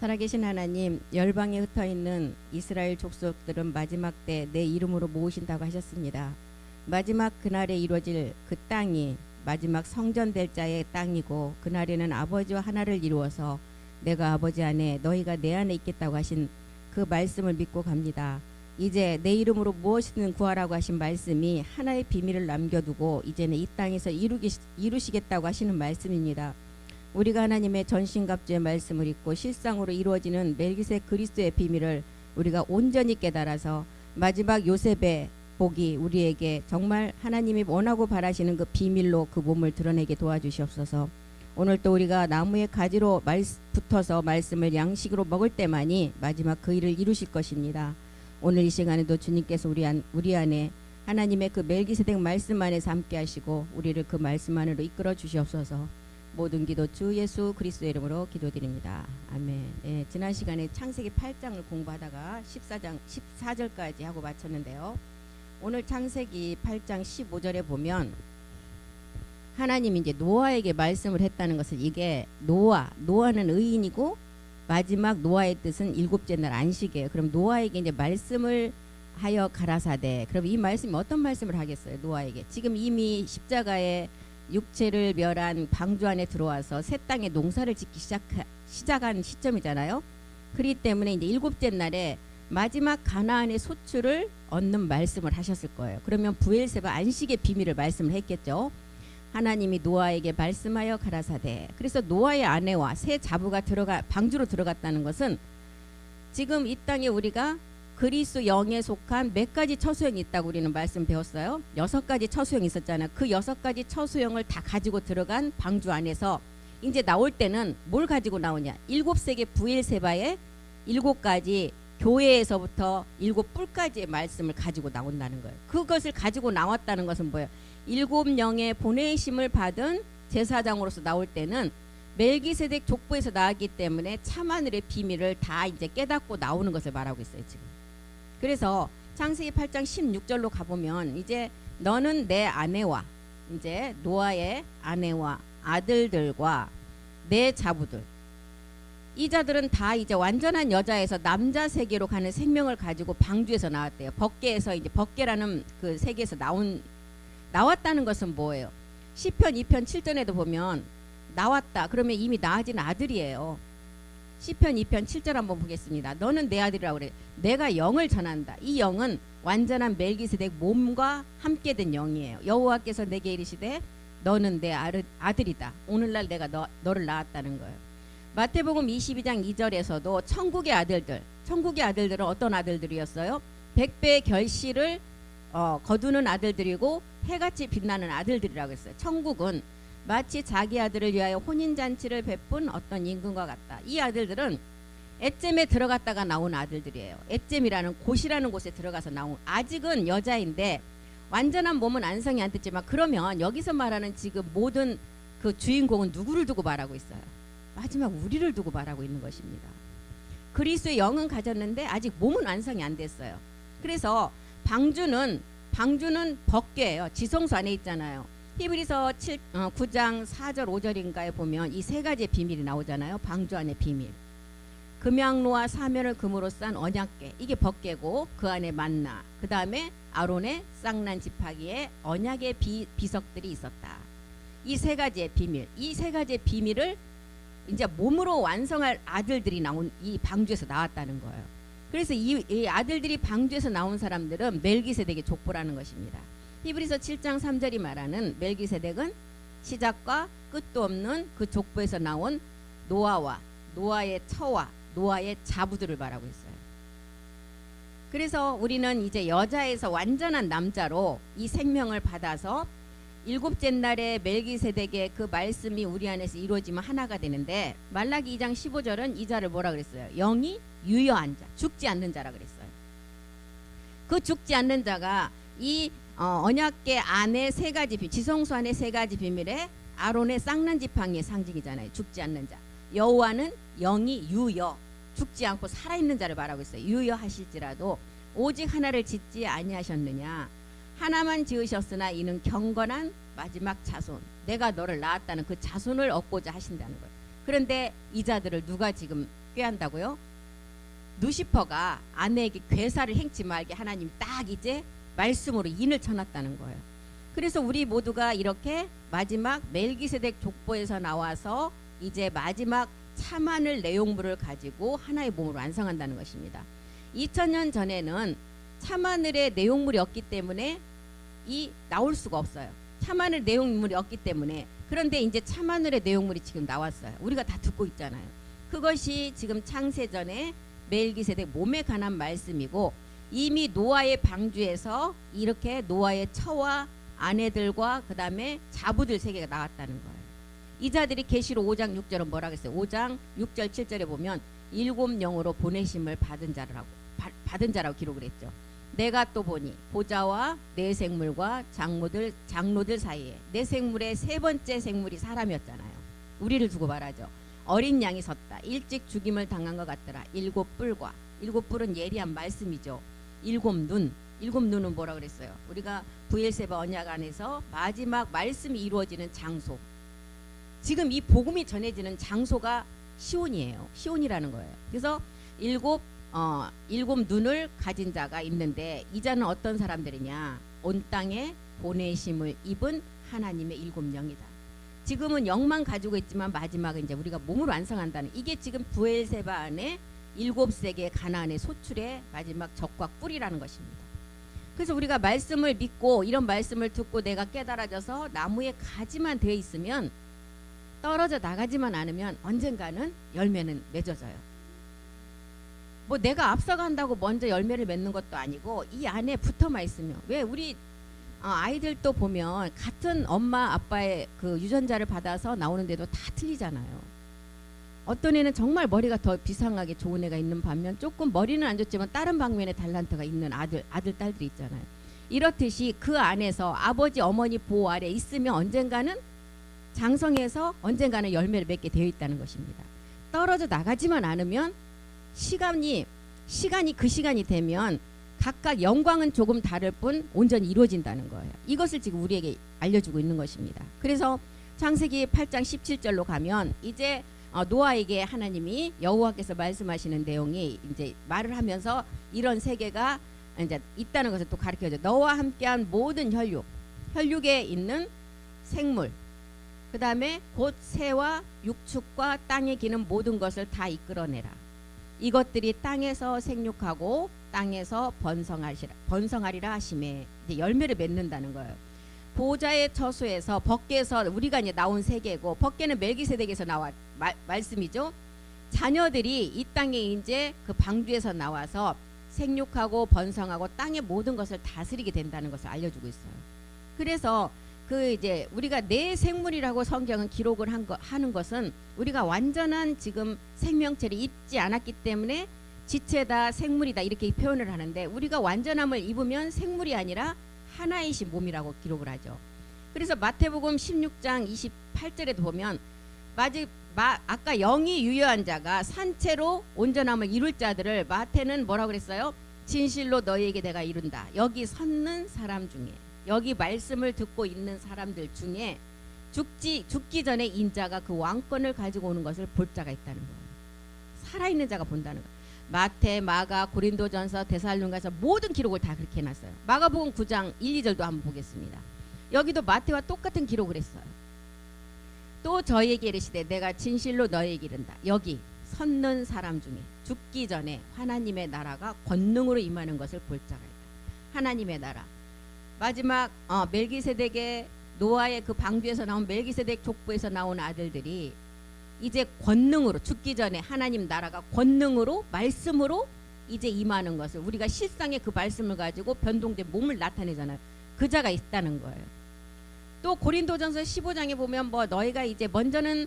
살아계신 하나님, 열방에 흩어있는 이스라엘 족속들은 마지막 때 내 이름으로 모으신다고 하셨습니다. 마지막 그날에 이루어질 그 땅이 마지막 성전될 자의 땅이고, 그날에는 아버지와 하나를 이루어서 내가 아버지 안에 너희가 내 안에 있겠다고 하신 그 말씀을 믿고 갑니다. 이제 내 이름으로 무엇이든 구하라고 하신 말씀이 하나의 비밀을 남겨두고 이제는 이 땅에서 이루시겠다고 하시는 말씀입니다. 우리가 하나님의 전신갑주의 말씀을 읽고 실상으로 이루어지는 멜기세덱 그리스도의 비밀을 우리가 온전히 깨달아서 마지막 요셉의 복이 우리에게 정말 하나님이 원하고 바라시는 그 비밀로 그 몸을 드러내게 도와주시옵소서. 오늘 또 우리가 나무의 가지로 붙어서 말씀을 양식으로 먹을 때만이 마지막 그 일을 이루실 것입니다. 오늘 이 시간에도 주님께서 우리 안에 하나님의 그 멜기세덱 말씀 안에서 함께 하시고 우리를 그 말씀 안으로 이끌어 주시옵소서. 모든 기도 주 예수 그리스도의 이름으로 기도드립니다. 아멘. 예, 지난 시간에 창세기 8장을 공부하다가 14절까지 하고 마쳤는데요. 오늘 창세기 8장 15절에 보면 하나님이 이제 노아에게 말씀을 했다는 것을, 이게 노아는 의인이고 마지막 노아의 뜻은 일곱째 날 안식이에요. 그럼 노아에게 이제 말씀을 하여 가라사대. 그럼 이 말씀이 어떤 말씀을 하겠어요? 노아에게 지금 이미 십자가에 육체를 멸한 방주 안에 들어와서 새 땅에 농사를 짓기 시작한 시점이잖아요. 그렇기 때문에 이제 일곱째 날에 마지막 가나안의 소출을 얻는 말씀을 하셨을 거예요. 그러면 브엘세바 안식의 비밀을 말씀을 했겠죠. 하나님이 노아에게 말씀하여 가라사대. 그래서 노아의 아내와 새 자부가 방주로 들어갔다는 것은 지금 이 땅에 우리가 그리스도 영에 속한 몇 가지 처소형이 있다고 우리는 말씀 배웠어요. 6가지 처소형이 있었잖아요. 그 6가지 처소형을 다 가지고 들어간 방주 안에서 이제 나올 때는 뭘 가지고 나오냐? 7세계 브엘세바의 7가지 교회에서부터 7뿔까지의 말씀을 가지고 나온다는 거예요. 그것을 가지고 나왔다는 것은 뭐예요? 7영의 보내심을 받은 제사장으로서 나올 때는 멜기세덱 족보에서 나왔기 때문에 참하늘의 비밀을 다 이제 깨닫고 나오는 것을 말하고 있어요, 지금. 그래서 창세기 8장 16절로 가보면 이제 너는 내 아내와, 이제 노아의 아내와 아들들과 내 자부들, 이 자들은 다 이제 완전한 여자에서 남자 세계로 가는 생명을 가지고 방주에서 나왔대요. 법계에서, 이제 법계라는 그 세계에서 나왔다는 것은 뭐예요? 시편 2편 7절에도 보면 나왔다 그러면 이미 낳아진 아들이에요. 시편 2편 7절 한번 보겠습니다. 너는 내 아들이라고 그래. 내가 영을 전한다. 이 영은 완전한 멜기세덱 몸과 함께 된 영이에요. 여호와께서 내게 이르시되 너는 내 아들이다. 오늘날 내가 너를 낳았다는 거예요. 마태복음 22장 2절에서도 천국의 아들들은 어떤 아들들이었어요? 백배의 결실을 거두는 아들들이고 해같이 빛나는 아들들이라고 했어요. 천국은 마치 자기 아들을 위하여 혼인잔치를 베푼 어떤 임금과 같다. 이 아들들은 엣잼에 들어갔다가 나온 아들들이에요. 엣잼이라는 곳이라는 곳에 들어가서 나온, 아직은 여자인데 완전한 몸은 안성이 안 됐지만, 그러면 여기서 말하는 지금 모든 그 주인공은 누구를 두고 말하고 있어요? 마지막 우리를 두고 말하고 있는 것입니다. 그리스도의 영은 가졌는데 아직 몸은 완성이 안 됐어요. 그래서 방주는 법궤예요. 지성소 안에 있잖아요. 히브리서 9장 4절 5절인가에 보면 이 세 가지의 비밀이 나오잖아요. 방주 안의 비밀. 금양로와 사면을 금으로 싼 언약궤, 이게 법궤고, 그 안에 만나, 그 다음에 아론의 쌍난 지팡이에 언약의 비석들이 있었다. 이 세 가지의 비밀을 이제 몸으로 완성할 아들들이 나온 이 방주에서 나왔다는 거예요. 그래서 이 아들들이 방주에서 나온 사람들은 멜기세덱의 족보라는 것입니다. 히브리서 7장 3절이 말하는 멜기세덱은 시작과 끝도 없는 그 족보에서 나온 노아와 노아의 처와 노아의 자부들을 말하고 있어요. 그래서 우리는 이제 여자에서 완전한 남자로 이 생명을 받아서 일곱째 날에 멜기세덱의 그 말씀이 우리 안에서 이루어지면 하나가 되는데, 말라기 2장 15절은 이 자를 뭐라 그랬어요? 영이 유여한 자, 죽지 않는 자라 그랬어요. 그 죽지 않는 자가 이 언약궤 안에 세 가지 지성소 안에 세 가지 비밀에 아론의 쌍난 지팡이의 상징이잖아요. 죽지 않는 자. 여호와는 영이 유여, 죽지 않고 살아있는 자를 말하고 있어요. 유여하실지라도 오직 하나를 짓지 아니하셨느냐. 하나만 지으셨으나 이는 경건한 마지막 자손, 내가 너를 낳았다는 그 자손을 얻고자 하신다는 거예요. 그런데 이 자들을 누가 지금 어떻게 한다고요? 누시퍼가 아내에게 괴사를 행치 말게 하나님이 딱 이제 말씀으로 인을 쳐놨다는 거예요. 그래서 우리 모두가 이렇게 마지막 멜기세덱 족보에서 나와서 이제 마지막 참하늘 내용물을 가지고 하나의 몸으로 완성한다는 것입니다. 2000년 전에는 참하늘의 내용물이 없기 때문에 나올 수가 없어요. 참하늘 내용물이 없기 때문에. 그런데 이제 참하늘의 내용물이 지금 나왔어요. 우리가 다 듣고 있잖아요. 그것이 지금 창세전에 멜기세덱 몸에 관한 말씀이고, 이미 노아의 방주에서 이렇게 노아의 처와 아내들과 그 다음에 자부들 세계가 나왔다는 거예요. 이 자들이 계시록 5장 6절은 뭐라 그랬어요? 5장 6절 7절에 보면 일곱 영으로 보내심을 받은 자라고 기록을 했죠. 내가 또 보니 보좌와 네 생물과 장로들 사이에, 네 생물의 세 번째 생물이 사람이었잖아요. 우리를 두고 말하죠. 어린 양이 섰다. 일찍 죽임을 당한 것 같더라. 일곱 뿔은 예리한 말씀이죠. 일곱 눈은 뭐라 그랬어요? 우리가 부엘세바 언약 안에서 마지막 말씀이 이루어지는 장소, 지금 이 복음이 전해지는 장소가 시온이에요. 시온이라는 거예요. 그래서 일곱 눈을 가진 자가 있는데, 이 자는 어떤 사람들이냐? 온 땅에 보내심을 입은 하나님의 일곱 영이다. 지금은 영만 가지고 있지만 마지막은 이제 우리가 몸으로 완성한다는, 이게 지금 부엘세바 안에 일곱 세계 가나안의 소출의 마지막 적과 뿔이라는 것입니다. 그래서 우리가 말씀을 믿고 이런 말씀을 듣고 내가 깨달아져서 나무에 가지만 되어 있으면, 떨어져 나가지만 않으면 언젠가는 열매는 맺어져요. 뭐 내가 앞서간다고 먼저 열매를 맺는 것도 아니고 이 안에 붙어만 있으면. 왜 우리 아이들도 보면 같은 엄마 아빠의 그 유전자를 받아서 나오는데도 다 틀리잖아요. 어떤 애는 정말 머리가 더 비상하게 좋은 애가 있는 반면, 조금 머리는 안 좋지만 다른 방면에 달란트가 있는 아들 딸들이 있잖아요. 이렇듯이 그 안에서 아버지 어머니 보호 아래 있으면 언젠가는 장성해서 언젠가는 열매를 맺게 되어 있다는 것입니다. 떨어져 나가지만 않으면 시간이 그 시간이 되면 각각 영광은 조금 다를 뿐 온전히 이루어진다는 거예요. 이것을 지금 우리에게 알려주고 있는 것입니다. 그래서 창세기 8장 17절로 가면 이제 노아에게 하나님이 여호와께서 말씀하시는 내용이 이제 말을 하면서 이런 세계가 이제 있다는 것을 또 가르쳐줘. 너와 함께한 모든 혈육에 있는 생물, 그 다음에 곧 새와 육축과 땅에 기는 모든 것을 다 이끌어내라. 이것들이 땅에서 생육하고 땅에서 번성하리라 하심에, 이제 열매를 맺는다는 거예요. 보좌의 처소에서 법궤에서 우리가 이제 나온 세계고, 법궤는 멜기세덱에서 나와 말씀이죠. 자녀들이 이 땅에 이제 그 방주에서 나와서 생육하고 번성하고 땅의 모든 것을 다스리게 된다는 것을 알려주고 있어요. 그래서 그 이제 우리가 내 생물이라고 성경은 기록을 하는 것은 우리가 완전한 지금 생명체를 입지 않았기 때문에 지체다, 생물이다 이렇게 표현을 하는데, 우리가 완전함을 입으면 생물이 아니라 하나이신 몸이라고 기록을 하죠. 그래서 마태복음 16장 28절에도 보면 아까 영이 유효한 자가 산채로 온전함을 이룰 자들을 마태는 뭐라고 그랬어요? 진실로 너희에게 내가 이룬다. 여기 섰는 사람 중에, 여기 말씀을 듣고 있는 사람들 중에 죽기 전에 인자가 그 왕권을 가지고 오는 것을 볼 자가 있다는 거예요. 살아있는 자가 본다는 거예요. 마태, 마가, 고린도전서, 데살로니가서 모든 기록을 다 그렇게 해놨어요. 마가복음 9장 1, 2절도 한번 보겠습니다. 여기도 마태와 똑같은 기록을 했어요. 또 저희에게 이르시되 내가 진실로 너희에게 이른다. 여기 섰는 사람 중에 죽기 전에 하나님의 나라가 권능으로 임하는 것을 볼 자가 있다. 하나님의 나라. 마지막 멜기세덱의 노아의 그 방주에서 나온 멜기세덱 족보에서 나온 아들들이 이제 권능으로, 죽기 전에 하나님 나라가 권능으로 말씀으로 이제 임하는 것을, 우리가 실상의 그 말씀을 가지고 변동된 몸을 나타내잖아요. 그 자가 있다는 거예요. 또 고린도전서 15장에 보면 뭐 너희가 이제 먼저는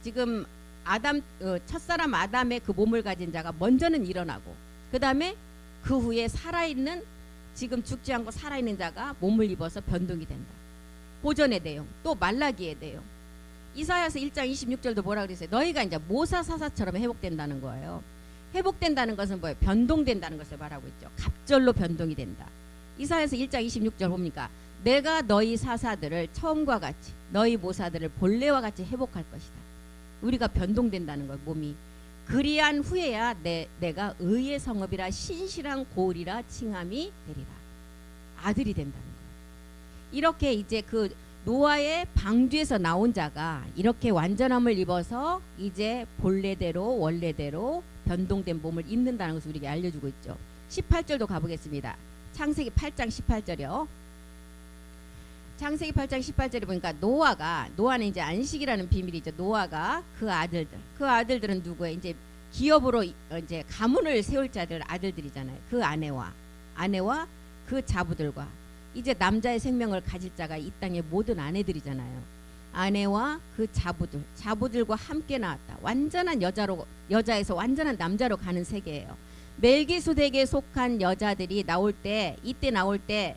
지금 첫사람 아담의 그 몸을 가진 자가 먼저는 일어나고, 그 다음에 그 후에 살아있는, 지금 죽지 않고 살아있는 자가 몸을 입어서 변동이 된다. 보전의 내용, 또 말라기의 내용. 이사야서 1장 26절도 뭐라 그랬어요? 너희가 이제 모사사사처럼 회복된다는 거예요. 회복된다는 것은 뭐예요? 변동된다는 것을 말하고 있죠. 갑절로 변동이 된다. 이사야서 1장 26절 봅니까? 내가 너희 사사들을 처음과 같이, 너희 모사들을 본래와 같이 회복할 것이다. 우리가 변동된다는 거예요. 몸이. 그리한 후에야 내가 의의 성읍이라 신실한 고을이라 칭함이 되리라. 아들이 된다는 거예요. 이렇게 이제 그 노아의 방주에서 나온 자가 이렇게 완전함을 입어서 이제 본래대로 원래대로 변동된 몸을 입는다는 것을 우리에게 알려주고 있죠. 18절도 가보겠습니다. 창세기 8장 18절이요. 창세기 8장 18절에 보니까 노아는 이제 안식이라는 비밀이죠. 노아가 그 아들들은 누구예요? 이제 기업으로 이제 가문을 세울 자들 아들들이잖아요. 그 아내와 그 자부들과 이제 남자의 생명을 가질 자가 이 땅의 모든 아내들이잖아요. 아내와 그 자부들과 함께 나왔다. 완전한 여자에서 완전한 남자로 가는 세계예요. 멜기세덱에 속한 여자들이 이때 나올 때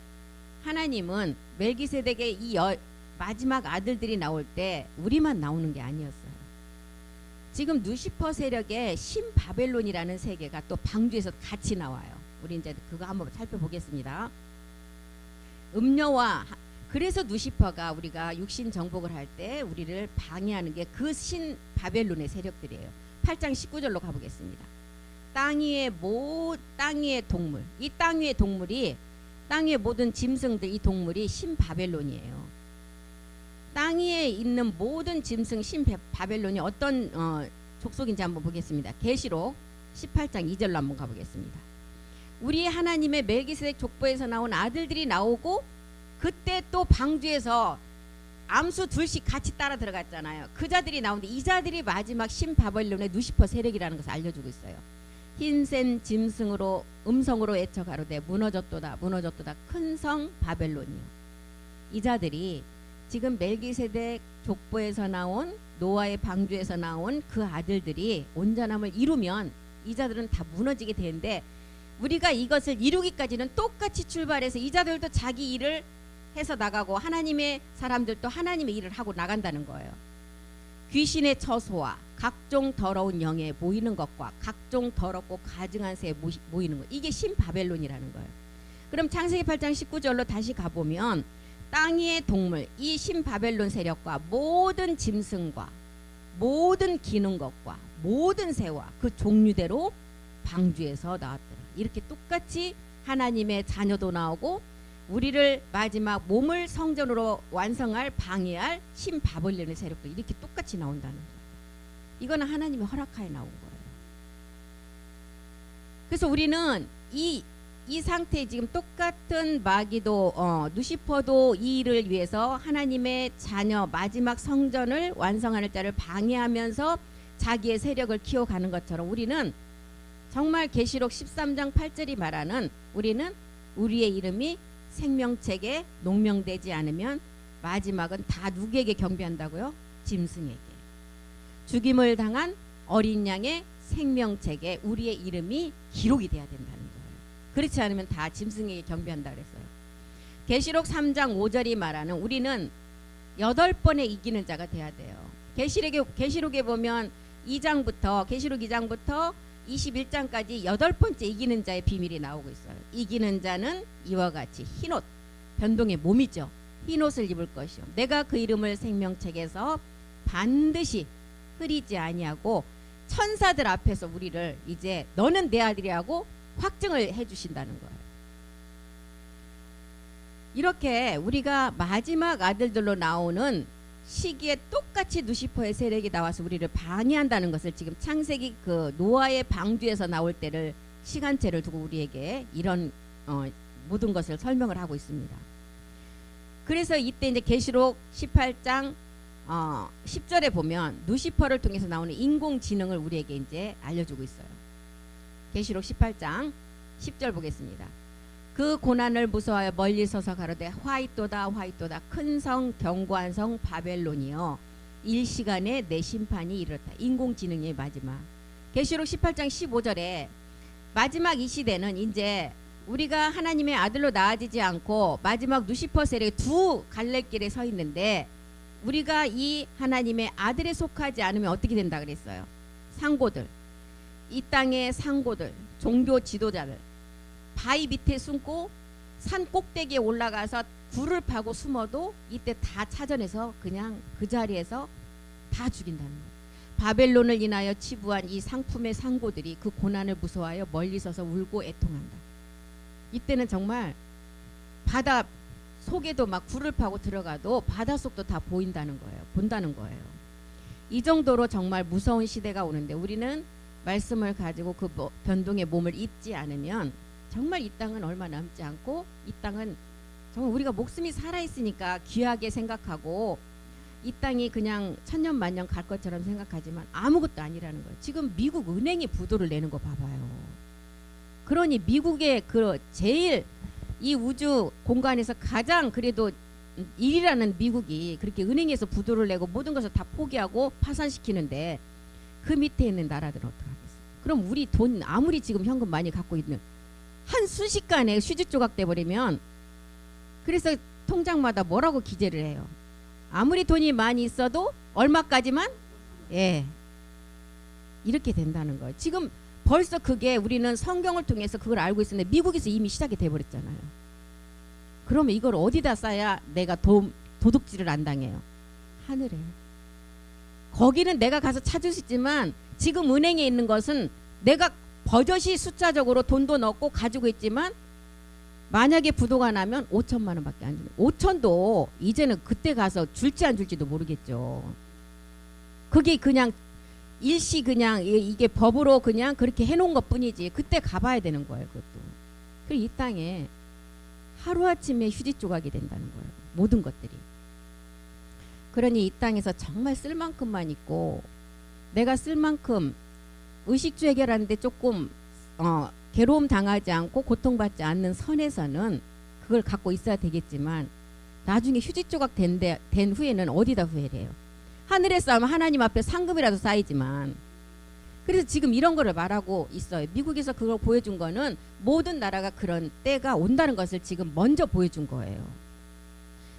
하나님은 멜기세덱의 마지막 아들들이 나올 때 우리만 나오는 게 아니었어요. 지금 누시퍼 세력의 신바벨론이라는 세계가 또 방주에서 같이 나와요. 우리 이제 그거 한번 살펴보겠습니다. 그래서 누시퍼가 우리가 육신 정복을 할 때 우리를 방해하는 게 그 신바벨론의 세력들이에요. 8장 19절로 가보겠습니다. 땅 위의 동물, 이 땅 위의 동물이 땅 위의 모든 짐승들, 이 동물이 신바벨론이에요. 땅 위에 있는 모든 짐승 신바벨론이 어떤 족속인지 한번 보겠습니다. 계시록 18장 2절로 한번 가보겠습니다. 우리 하나님의 멜기세덱 족보에서 나온 아들들이 나오고 그때 또 방주에서 암수 둘씩 같이 따라 들어갔잖아요. 그 자들이 나오는데 이 자들이 마지막 신바벨론의 누시퍼 세력이라는 것을 알려주고 있어요. 흰센 짐승으로 음성으로 외쳐 가로되 무너졌도다 큰 성 바벨론이요. 이 자들이 지금 멜기세덱 족보에서 나온 노아의 방주에서 나온 그 아들들이 온전함을 이루면 이 자들은 다 무너지게 되는데 우리가 이것을 이루기까지는 똑같이 출발해서 이 자들도 자기 일을 해서 나가고 하나님의 사람들도 하나님의 일을 하고 나간다는 거예요. 귀신의 처소와 각종 더러운 영에 모이는 것과 각종 더럽고 가증한 새에 모이는 것, 이게 신바벨론이라는 거예요. 그럼 창세기 8장 19절로 다시 가보면 땅 위의 동물, 이 신바벨론 세력과 모든 짐승과 모든 기는 것과 모든 새와 그 종류대로 방주에서 나왔더라. 이렇게 똑같이 하나님의 자녀도 나오고 우리를 마지막 몸을 성전으로 완성할 방해할 신바벨론의 세력도 이렇게 똑같이 나온다는 거예요. 이거는 하나님의 허락하에 나온 거예요. 그래서 우리는 이 상태에 지금 똑같은 마귀도 누시퍼도 이 일을 위해서 하나님의 자녀 마지막 성전을 완성하는 자를 방해하면서 자기의 세력을 키워가는 것처럼 우리는 정말 계시록 13장 8절이 말하는 우리는 우리의 이름이 생명책에 농명되지 않으면 마지막은 다 누구에게 경배한다고요? 짐승에게. 죽임을 당한 어린 양의 생명책에 우리의 이름이 기록이 돼야 된다는 거예요. 그렇지 않으면 다 짐승에게 경배한다 그랬어요. 계시록 3장 5절이 말하는 우리는 8번에 이기는 자가 돼야 돼요. 계시록에 보면 계시록 2장부터 21장까지 8번째 이기는 자의 비밀이 나오고 있어요. 이기는 자는 이와 같이 흰옷, 변동의 몸이죠. 흰옷을 입을 것이요. 내가 그 이름을 생명책에서 반드시 흐리지 아니하고 천사들 앞에서 우리를 이제 너는 내 아들이라고 확증을 해주신다는 거예요. 이렇게 우리가 마지막 아들들로 나오는 시기에 똑같이 누시퍼의 세력이 나와서 우리를 방해한다는 것을 지금 창세기 그 노아의 방주에서 나올 때를 시간체를 두고 우리에게 이런 모든 것을 설명을 하고 있습니다. 그래서 이때 이제 계시록 18장 10절에 보면 누시퍼를 통해서 나오는 인공지능을 우리에게 이제 알려주고 있어요. 계시록 18장 10절 보겠습니다. 그 고난을 무서워하여 멀리 서서 가로되 화이또다 큰 성 견고한 성 바벨론이여 일시간에 내 심판이 이르렀다. 인공지능의 마지막. 계시록 18장 15절에 마지막 이 시대는 이제 우리가 하나님의 아들로 나아지지 않고 마지막 누시퍼 세력의 두 갈래길에 서 있는데 우리가 이 하나님의 아들에 속하지 않으면 어떻게 된다 그랬어요? 상고들, 이 땅의 상고들, 종교 지도자들 바위 밑에 숨고 산 꼭대기에 올라가서 굴을 파고 숨어도 이때 다 찾아내서 그냥 그 자리에서 다 죽인다는 거예요. 바벨론을 인하여 치부한 이 상품의 상고들이 그 고난을 무서워하여 멀리 서서 울고 애통한다. 이때는 정말 바다 속에도 막 굴을 파고 들어가도 바닷속도 다 보인다는 거예요. 본다는 거예요. 이 정도로 정말 무서운 시대가 오는데 우리는 말씀을 가지고 그 변동의 몸을 입지 않으면 정말 이 땅은 얼마 남지 않고 이 땅은 정말 우리가 목숨이 살아있으니까 귀하게 생각하고 이 땅이 그냥 천년만년 갈 것처럼 생각하지만 아무것도 아니라는 거예요. 지금 미국 은행이 부도를 내는 거 봐봐요. 그러니 미국의 그 제일 이 우주 공간에서 가장 그래도 1위라는 미국이 그렇게 은행에서 부도를 내고 모든 것을 다 포기하고 파산시키는데 그 밑에 있는 나라들은 어떡하겠어요? 그럼 우리 돈 아무리 지금 현금 많이 갖고 있는 한 순식간에 휴지 조각 돼버리면 그래서 통장마다 뭐라고 기재를 해요? 아무리 돈이 많이 있어도 얼마까지만? 예. 이렇게 된다는 거예요. 지금 벌써 그게 우리는 성경을 통해서 그걸 알고 있었는데 미국에서 이미 시작이 돼버렸잖아요. 그러면 이걸 어디다 쌓아야 내가 도둑질을 안 당해요? 하늘에. 거기는 내가 가서 찾을 수 있지만 지금 은행에 있는 것은 내가 버젓이 숫자적으로 돈도 넣고 가지고 있지만 만약에 부도가 나면 5천만 원밖에 안 주는. 5천도 이제는 그때 가서 줄지 안 줄지도 모르겠죠. 그게 그냥 일시 그냥 이게 법으로 그냥 그렇게 해놓은 것 뿐이지 그때 가봐야 되는 거예요. 그것도. 그리고 이 땅에 하루아침에 휴지 조각이 된다는 거예요. 모든 것들이. 그러니 이 땅에서 정말 쓸 만큼만 있고 내가 쓸 만큼 의식주 해결하는데 조금 괴로움 당하지 않고 고통받지 않는 선에서는 그걸 갖고 있어야 되겠지만 나중에 휴지 조각 된 후에는 어디다 후회를 해요? 하늘에 쌓으면 하나님 앞에 상금이라도 쌓이지만 그래서 지금 이런 거를 말하고 있어요. 미국에서 그걸 보여준 거는 모든 나라가 그런 때가 온다는 것을 지금 먼저 보여준 거예요.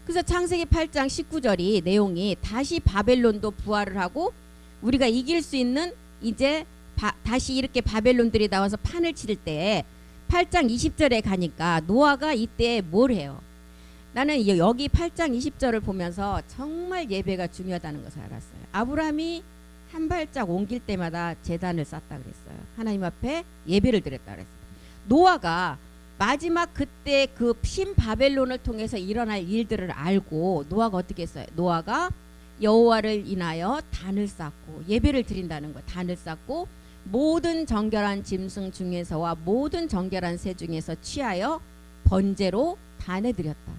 그래서 창세기 8장 19절이 내용이 다시 바벨론도 부활을 하고 우리가 이길 수 있는 이제 다시 이렇게 바벨론들이 나와서 판을 칠 때 8장 20절에 가니까 노아가 이때 뭘 해요? 나는 여기 8장 20절을 보면서 정말 예배가 중요하다는 것을 알았어요. 아브라함이 한 발짝 옮길 때마다 제단을 쌓았다 그랬어요. 하나님 앞에 예배를 드렸다 그랬어요. 노아가 마지막 그때 그 신바벨론을 통해서 일어날 일들을 알고 노아가 어떻게 했어요? 노아가 여호와를 인하여 단을 쌓고 예배를 드린다는 거예요. 단을 쌓고 모든 정결한 짐승 중에서와 모든 정결한 새 중에서 취하여 번제로 단에 드렸다.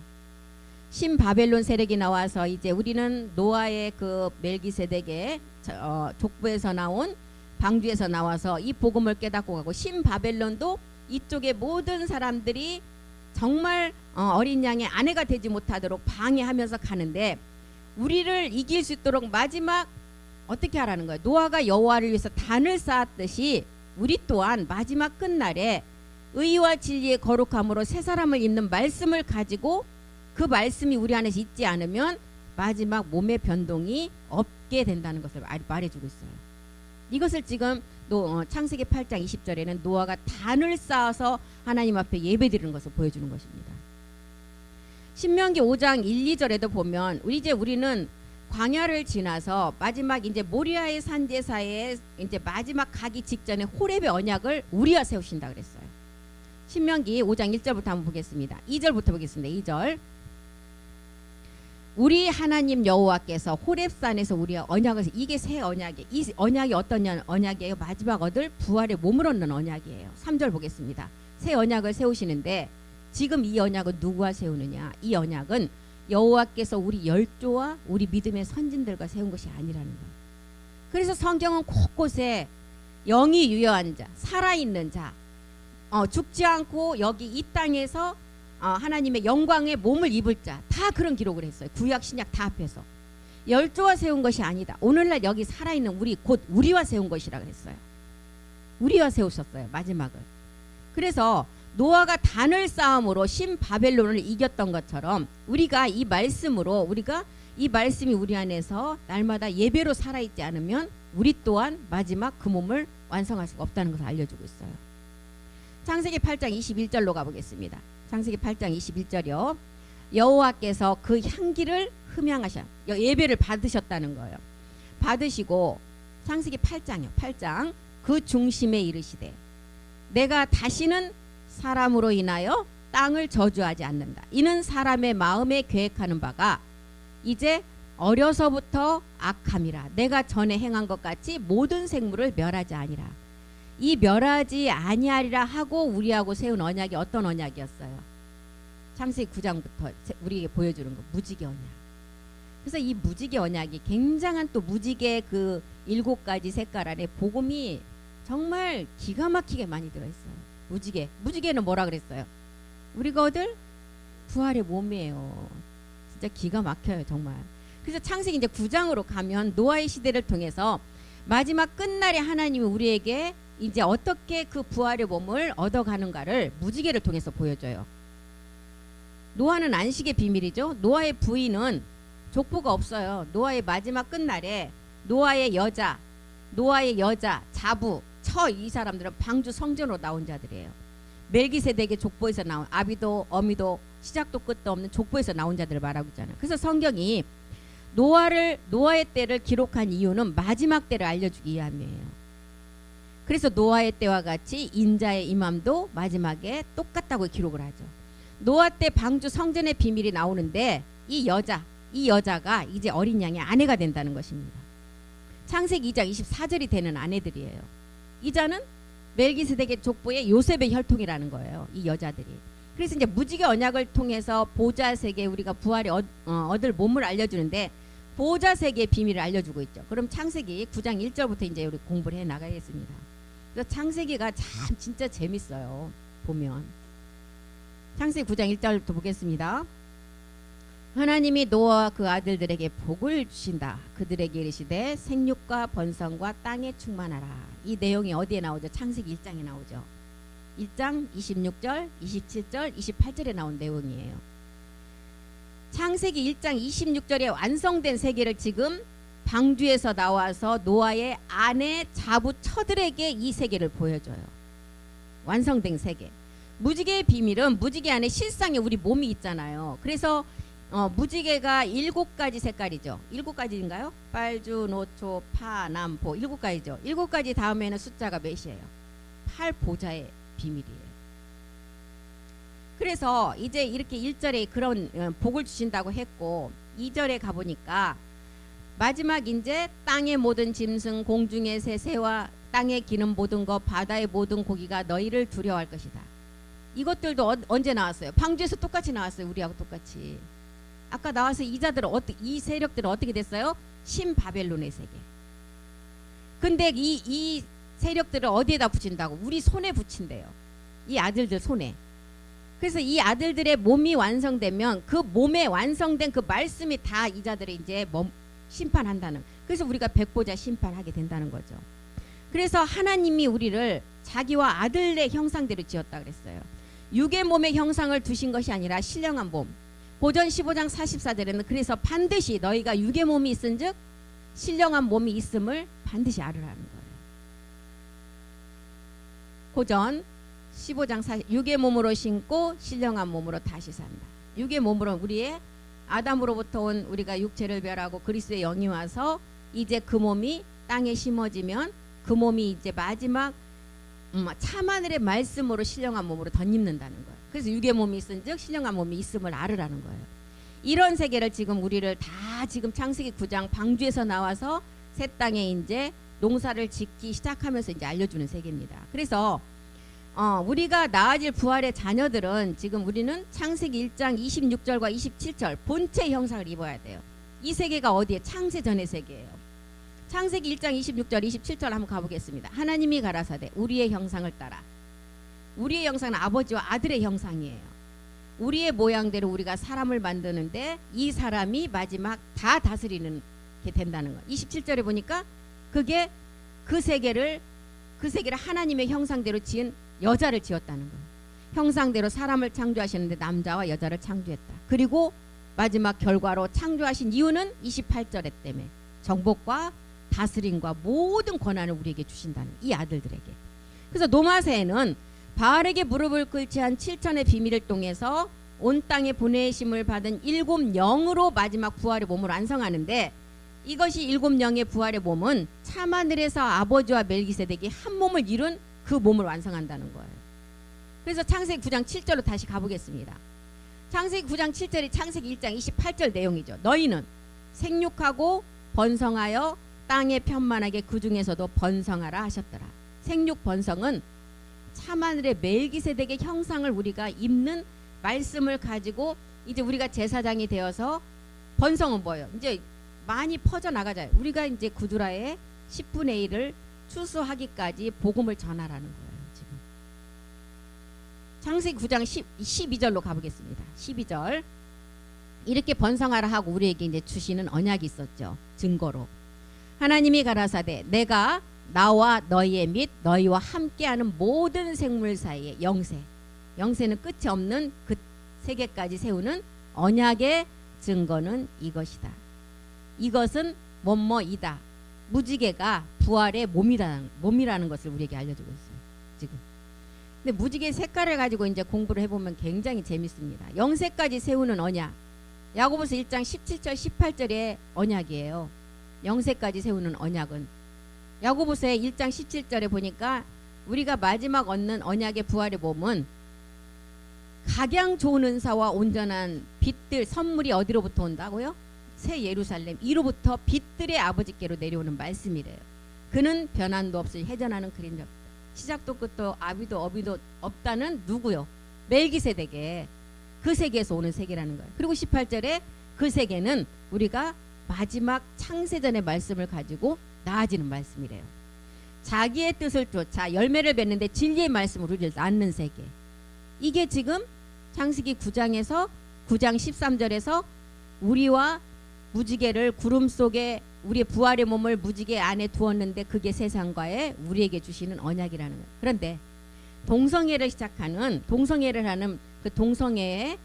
신바벨론 세력이 나와서 이제 우리는 노아의 그 멜기세덱의 족보에서 나온 방주에서 나와서 이 복음을 깨닫고 가고 신바벨론도 이쪽의 모든 사람들이 정말 어린 양의 아내가 되지 못하도록 방해하면서 가는데 우리를 이길 수 있도록 마지막 어떻게 하라는 거예요? 노아가 여호와를 위해서 단을 쌓았듯이 우리 또한 마지막 끝날에 의와 진리의 거룩함으로 새 사람을 입는 말씀을 가지고 그 말씀이 우리 안에서 있지 않으면 마지막 몸의 변동이 없게 된다는 것을 말해주고 있어요. 이것을 지금 창세기 8장 20절에는 노아가 단을 쌓아서 하나님 앞에 예배드리는 것을 보여주는 것입니다. 신명기 5장 1, 2절에도 보면 우리는 광야를 지나서 마지막 이제 모리아의 산제사에 이제 마지막 가기 직전에 호렙의 언약을 우리와 세우신다 그랬어요. 신명기 5장 1절부터 한번 보겠습니다. 2절부터 보겠습니다. 2절. 우리 하나님 여호와께서 호렙산에서 우리와 언약을 이게 새 언약이에요. 이 언약이 어떤 언약이에요? 마지막 얻을 부활의 몸을 얻는 언약이에요. 3절 보겠습니다. 새 언약을 세우시는데 지금 이 언약은 누구와 세우느냐? 이 언약은 여호와께서 우리 열조와 우리 믿음의 선진들과 세운 것이 아니라는 거예요. 그래서 성경은 곳곳에 영이 유효한 자, 살아있는 자, 죽지 않고 여기 이 땅에서 하나님의 영광의 몸을 입을 자, 다 그런 기록을 했어요. 구약 신약 다 합해서. 열조와 세운 것이 아니다. 오늘날 여기 살아있는 우리 곧 우리와 세운 것이라 그랬어요. 우리와 세우셨어요. 마지막을. 그래서 노아가 단을 쌓음으로 신바벨론을 이겼던 것처럼 우리가 이 말씀으로 우리가 이 말씀이 우리 안에서 날마다 예배로 살아있지 않으면 우리 또한 마지막 그 몸을 완성할 수가 없다는 것을 알려주고 있어요. 창세기 8장 21절로 가보겠습니다. 창세기 8장 21절이요. 여호와께서 그 향기를 흠향하셔 예배를 받으셨다는 거예요. 받으시고 창세기 8장이요. 8장. 그 중심에 이르시되 내가 다시는 사람으로 인하여 땅을 저주하지 않는다. 이는 사람의 마음에 계획하는 바가 이제 어려서부터 악함이라. 내가 전에 행한 것 같이 모든 생물을 멸하지 아니라. 이 멸하지 아니하리라 하고 우리하고 세운 언약이 어떤 언약이었어요? 창세기 9장부터 우리에게 보여주는 거 무지개 언약. 그래서 이 무지개 언약이 굉장한 또 무지개 그 7가지 색깔 안에 복음이 정말 기가 막히게 많이 들어있어요. 무지개는 뭐라 그랬어요? 우리가 얻을 부활의 몸이에요. 진짜 기가 막혀요 정말. 그래서 창세기 이제 9장으로 가면 노아의 시대를 통해서 마지막 끝날에 하나님이 우리에게 이제 어떻게 그 부활의 몸을 얻어가는가를 무지개를 통해서 보여줘요. 노아는 안식의 비밀이죠. 노아의 부인은 족보가 없어요. 노아의 마지막 끝날에 노아의 여자, 자부, 이 사람들은 방주 성전으로 나온 자들이에요. 멜기세덱의 족보에서 나온 아비도 어미도 시작도 끝도 없는 족보에서 나온 자들을 말하고 있잖아요. 그래서 성경이 노아의 때를 기록한 이유는 마지막 때를 알려주기 위함이에요. 그래서 노아의 때와 같이 인자의 임함도 마지막에 똑같다고 기록을 하죠. 노아 때 방주 성전의 비밀이 나오는데 이 여자가 이제 어린 양의 아내가 된다는 것입니다. 창세기 2장 24절이 되는 아내들이에요. 이 자는 멜기세덱의 족보의 요셉의 혈통이라는 거예요. 이 여자들이. 그래서 이제 무지개 언약을 통해서 보좌세계 우리가 부활에 얻을 몸을 알려주는데 보좌세계의 비밀을 알려주고 있죠. 그럼 창세기 9장 1절부터 이제 우리 공부를 해 나가겠습니다. 그래서 창세기가 참 진짜 재밌어요. 보면 창세기 9장 1절부터 보겠습니다. 하나님이 노아와 그 아들들에게 복을 주신다. 그들에게 이르시되 생육과 번성과 땅에 충만하라. 이 내용이 어디에 나오죠? 창세기 1장에 나오죠. 1장 26절, 27절, 28절에 나온 내용이에요. 창세기 1장 26절에 완성된 세계를 지금 방주에서 나와서 노아의 아내 자부 처들에게 이 세계를 보여줘요. 완성된 세계. 무지개의 비밀은 무지개 안에 실상에 우리 몸이 있잖아요. 그래서 무지개가 7가지 색깔이죠. 7가지인가요? 빨주, 노초, 파, 남, 보 7가지죠. 7가지 다음에는 숫자가 몇이에요? 8보좌의 비밀이에요. 그래서 이제 이렇게 1절에 그런 복을 주신다고 했고 2절에 가보니까 마지막 이제 땅의 모든 짐승, 공중의 새, 새와 땅에 기는 모든 것, 바다의 모든 고기가 너희를 두려워할 것이다. 이것들도 언제 나왔어요? 방주에서 똑같이 나왔어요. 우리하고 똑같이. 아까 나와서 이 세력들은 어떻게 됐어요? 신바벨론의 세계. 근데 이 세력들을 어디에다 붙인다고? 우리 손에 붙인대요. 이 아들들 손에. 그래서 이 아들들의 몸이 완성되면 그 몸에 완성된 그 말씀이 다 이 자들을 이제 심판한다는. 그래서 우리가 백보자 심판하게 된다는 거죠. 그래서 하나님이 우리를 자기와 아들의 형상대로 지었다 그랬어요. 육의 몸의 형상을 두신 것이 아니라 신령한 몸. 고전 15장 44절에는 그래서 반드시 너희가 육의 몸이 있은즉 신령한 몸이 있음을 반드시 알으라는 거예요. 고전 15장 육의 몸으로 신고 신령한 몸으로 다시 산다. 육의 몸으로 우리의 아담으로부터 온 우리가 육체를 멸하고 그리스도의 영이 와서 이제 그 몸이 땅에 심어지면 그 몸이 이제 마지막 참하늘의 말씀으로 신령한 몸으로 덧입는다는 거예요. 그래서 육의 몸이 있은즉 신령한 몸이 있음을 알으라는 거예요. 이런 세계를 지금 우리를 다 지금 창세기 9장 방주에서 나와서 새 땅에 이제 농사를 짓기 시작하면서 이제 알려주는 세계입니다. 그래서 우리가 나아질 부활의 자녀들은 지금 우리는 창세기 1장 26절과 27절 본체 형상을 입어야 돼요. 이 세계가 어디에? 창세전의 세계예요. 창세기 1장 26절 27절 한번 가보겠습니다. 하나님이 가라사대 우리의 형상을 따라. 우리의 형상은 아버지와 아들의 형상이에요. 우리의 모양대로 우리가 사람을 만드는데 이 사람이 마지막 다 다스리는 게 된다는 거예요. 27절에 보니까 그게 그 세계를 하나님의 형상대로 지은 여자를 지었다는 거예요. 형상대로 사람을 창조하시는데 남자와 여자를 창조했다. 그리고 마지막 결과로 창조하신 이유는 28절에 때문에 정복과 다스림과 모든 권한을 우리에게 주신다는 이 아들들에게. 그래서 노마세에는 바알에게 무릎을 꿇지 한 7천의 비밀을 통해서 온 땅에 보내심을 받은 7 영으로 마지막 부활의 몸을 완성하는데 이것이 7영의 부활의 몸은 참하늘에서 아버지와 멜기세덱이 한 몸을 이룬 그 몸을 완성한다는 거예요. 그래서 창세기 9장 7절로 다시 가보겠습니다. 창세기 9장 7절이 창세기 1장 28절 내용이죠. 너희는 생육하고 번성하여 땅에 편만하게 그 중에서도 번성하라 하셨더라. 생육 번성은 참하늘의 멜기세덱의 형상을 우리가 입는 말씀을 가지고 이제 우리가 제사장이 되어서 번성은 뭐예요? 이제 많이 퍼져나가잖아요. 우리가 이제 구두라의 10분의 1을 추수하기까지 복음을 전하라는 거예요. 지금 창세기 9장 12절로 가보겠습니다. 12절 이렇게 번성하라 하고 우리에게 이제 주시는 언약이 있었죠. 증거로 하나님이 가라사대 내가 나와 너희의 및 너희와 함께하는 모든 생물 사이에 영세는 끝이 없는 그 세계까지 세우는 언약의 증거는 이것이다. 이것은 뭐뭐이다. 무지개가 부활의 몸이라는 것을 우리에게 알려주고 있어요. 지금. 근데 무지개 색깔을 가지고 이제 공부를 해보면 굉장히 재밌습니다. 영세까지 세우는 언약. 야고보서 1장 17절 18절의 언약이에요. 영세까지 세우는 언약은 야고보서의 1장 17절에 보니까 우리가 마지막 얻는 언약의 부활의 몸은 각양 좋은 은사와 온전한 빛들 선물이 어디로부터 온다고요? 새 예루살렘 이로부터 빛들의 아버지께로 내려오는 말씀이래요. 그는 변함도 없이 해전하는 그림자 시작도 끝도 아비도 어비도 없다는 누구요? 멜기세덱의 그 세계에서 오는 세계라는 거예요. 그리고 18절에 그 세계는 우리가 마지막 창세전의 말씀을 가지고 나아지는 말씀이래요. 자기의 뜻을 쫓아 열매를 맺는데 진리의 말씀으로 우리를 낳는 세계. 이게 지금 창세기 9장에서 9장 13절에서 우리와 무지개를 구름 속에 우리의 부활의 몸을 무지개 안에 두었는데 그게 세상과의 우리에게 주시는 언약이라는 거예요. 그런데 동성애를 하는 그 동성애의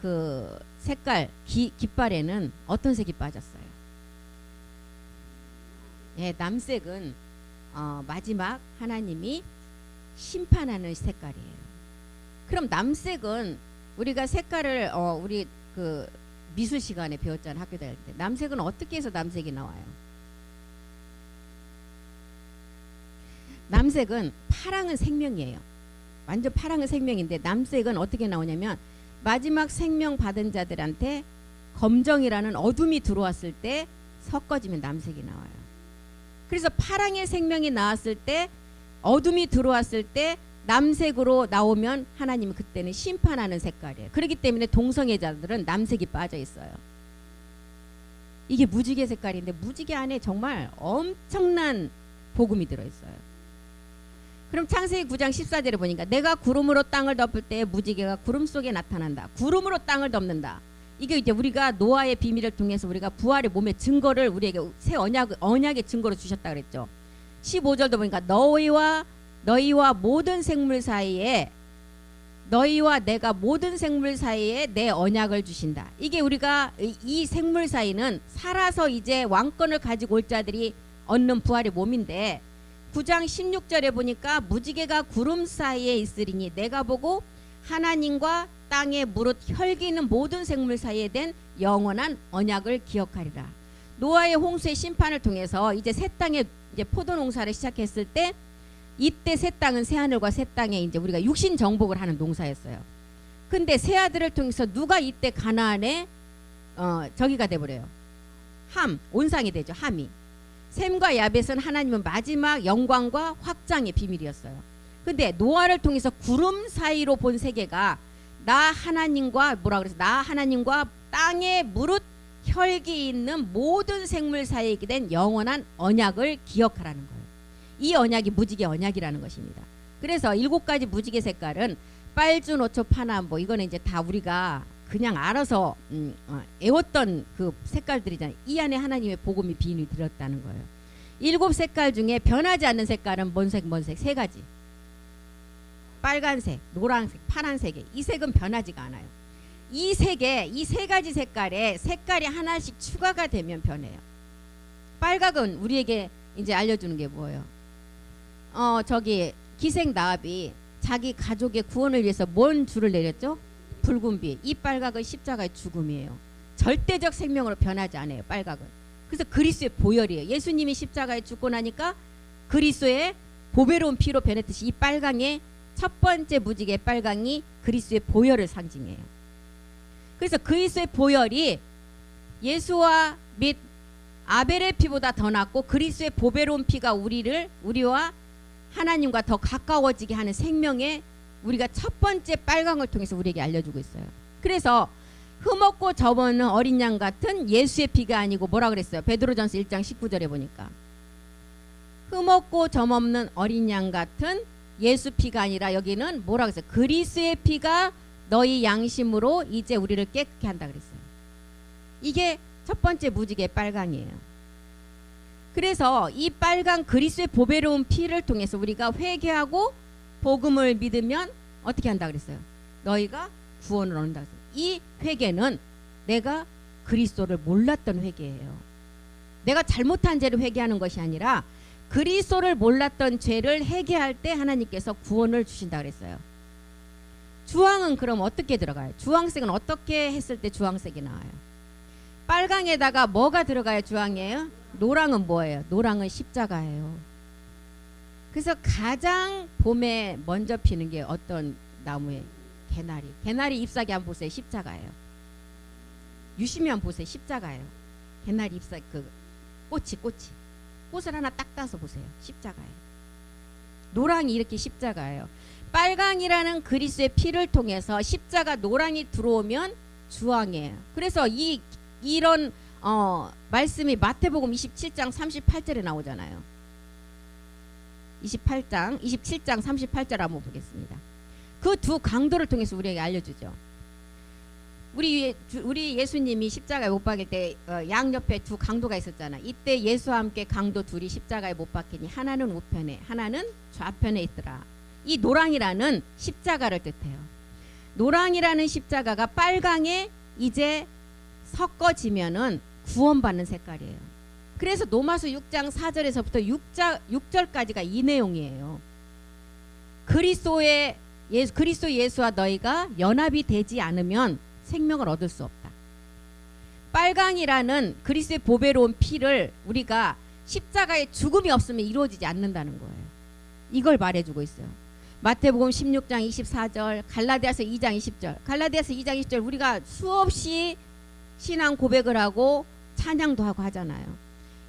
그 색깔 깃발에는 어떤 색이 빠졌어요? 예, 남색은 마지막 하나님이 심판하는 색깔이에요. 그럼 남색은 우리가 색깔을 우리 그 미술 시간에 배웠잖아요. 학교 다닐 때. 남색은 어떻게 해서 남색이 나와요? 남색은 파랑은 생명이에요. 완전 파랑은 생명인데 남색은 어떻게 나오냐면 마지막 생명 받은 자들한테 검정이라는 어둠이 들어왔을 때 섞어지면 남색이 나와요. 그래서 파랑의 생명이 나왔을 때 어둠이 들어왔을 때 남색으로 나오면 하나님은 그때는 심판하는 색깔이에요. 그렇기 때문에 동성애자들은 남색이 빠져 있어요. 이게 무지개 색깔인데 무지개 안에 정말 엄청난 복음이 들어있어요. 그럼 창세기 9장 14절에 보니까 내가 구름으로 땅을 덮을 때 무지개가 구름 속에 나타난다. 구름으로 땅을 덮는다. 이게 이제 우리가 노아의 비밀을 통해서 우리가 부활의 몸의 증거를 우리에게 새 언약의 증거로 주셨다 그랬죠. 15절도 보니까 너희와 모든 생물 사이에 너희와 내가 모든 생물 사이에 내 언약을 주신다. 이게 우리가 이 생물 사이는 살아서 이제 왕권을 가지고 올 자들이 얻는 부활의 몸인데 9장 16절에 보니까 무지개가 구름 사이에 있으리니 내가 보고 하나님과 땅에 무릇 혈기 있는 모든 생물 사이에 된 영원한 언약을 기억하리라. 노아의 홍수의 심판을 통해서 이제 새 땅에 이제 포도 농사를 시작했을 때 이때 새 땅은 새 하늘과 새 땅에 이제 우리가 육신 정복을 하는 농사였어요. 근데 새 아들을 통해서 누가 이때 가나안에 저기가 돼버려요. 온상이 되죠. 함이. 셈과 야벳은 하나님은 마지막 영광과 확장의 비밀이었어요. 근데 노아를 통해서 구름 사이로 본 세계가 나 하나님과 땅에 무릇 혈기 있는 모든 생물 사이에 된 영원한 언약을 기억하라는 거예요. 이 언약이 무지개 언약이라는 것입니다. 그래서 7가지 무지개 색깔은 빨주, 노초, 파남보 이거는 이제 다 우리가 그냥 알아서 애웠던 그 색깔들이잖아요. 이 안에 하나님의 복음이 비인이 들었다는 거예요. 7색깔 중에 변하지 않는 색깔은 뭔 색? 3가지. 빨간색, 노란색, 파란색. 이 색은 변하지가 않아요. 이 색에 이 3가지 색깔에 색깔이 하나씩 추가가 되면 변해요. 빨각은 우리에게 이제 알려주는 게 뭐예요? 저기 기생 나합이 자기 가족의 구원을 위해서 뭔 줄을 내렸죠? 붉은 빛. 이 빨각은 십자가의 죽음이에요. 절대적 생명으로 변하지 않아요. 빨각은. 그래서 그리스도의 보혈이에요. 예수님이 십자가에 죽고 나니까 그리스도의 보배로운 피로 변했듯이 이 빨강의 첫 번째 무지개 빨강이 그리스도의 보혈을 상징해요. 그래서 그리스도의 보혈이 예수와 및 아벨의 피보다 더 낫고 그리스도의 보배로운 피가 우리와 하나님과 더 가까워지게 하는 생명의 우리가 첫 번째 빨강을 통해서 우리에게 알려주고 있어요. 그래서 흠없고 점없는 어린 양 같은 예수의 피가 아니고 뭐라 그랬어요? 베드로전서 1장 19절에 보니까 흠없고 점없는 어린 양 같은 예수 피가 아니라 여기는 뭐라 그랬어요? 그리스도의 피가 너희 양심으로 이제 우리를 깨끗게 한다 그랬어요. 이게 첫 번째 무지개 빨강이에요. 그래서 이 빨강 그리스도의 보배로운 피를 통해서 우리가 회개하고 복음을 믿으면 어떻게 한다 그랬어요? 너희가 구원을 얻는다 그랬어요. 이 회개는 내가 그리스도를 몰랐던 회개예요. 내가 잘못한 죄를 회개하는 것이 아니라 그리스도를 몰랐던 죄를 회개할 때 하나님께서 구원을 주신다 그랬어요. 주황은 그럼 어떻게 들어가요? 주황색은 어떻게 했을 때 주황색이 나와요? 빨강에다가 뭐가 들어가야 주황이에요? 노랑은 뭐예요? 노랑은 십자가예요. 그래서 가장 봄에 먼저 피는 게 어떤 나무에? 개나리. 개나리 잎사귀 한번 보세요. 십자가예요. 유심히 한번 보세요. 십자가예요. 개나리 잎사귀 그 꽃이 꽃을 하나 딱 따서 보세요. 십자가예요. 노랑이 이렇게 십자가예요. 빨강이라는 그리스도의 피를 통해서 십자가 노랑이 들어오면 주황이에요. 그래서 이런 말씀이 마태복음 27장 38절에 나오잖아요. 27장 38절 한번 보겠습니다. 그 두 강도를 통해서 우리에게 알려주죠. 우리 예수님이 십자가에 못 박일 때 양옆에 두 강도가 있었잖아. 이때 예수와 함께 강도 둘이 십자가에 못 박히니 하나는 우편에 하나는 좌편에 있더라. 이 노랑이라는 십자가를 뜻해요. 노랑이라는 십자가가 빨강에 이제 섞어지면은 구원받는 색깔이에요. 그래서 로마서 6장 4절에서부터 6절까지가 이 내용이에요. 그리스도 예수와 너희가 연합이 되지 않으면 생명을 얻을 수 없다. 빨강이라는 그리스도의 보배로운 피를 우리가 십자가에 죽음이 없으면 이루어지지 않는다는 거예요. 이걸 말해주고 있어요. 마태복음 16장 24절, 갈라디아서 2장 20절. 갈라디아서 2장 20절 우리가 수없이 신앙 고백을 하고 찬양도 하고 하잖아요.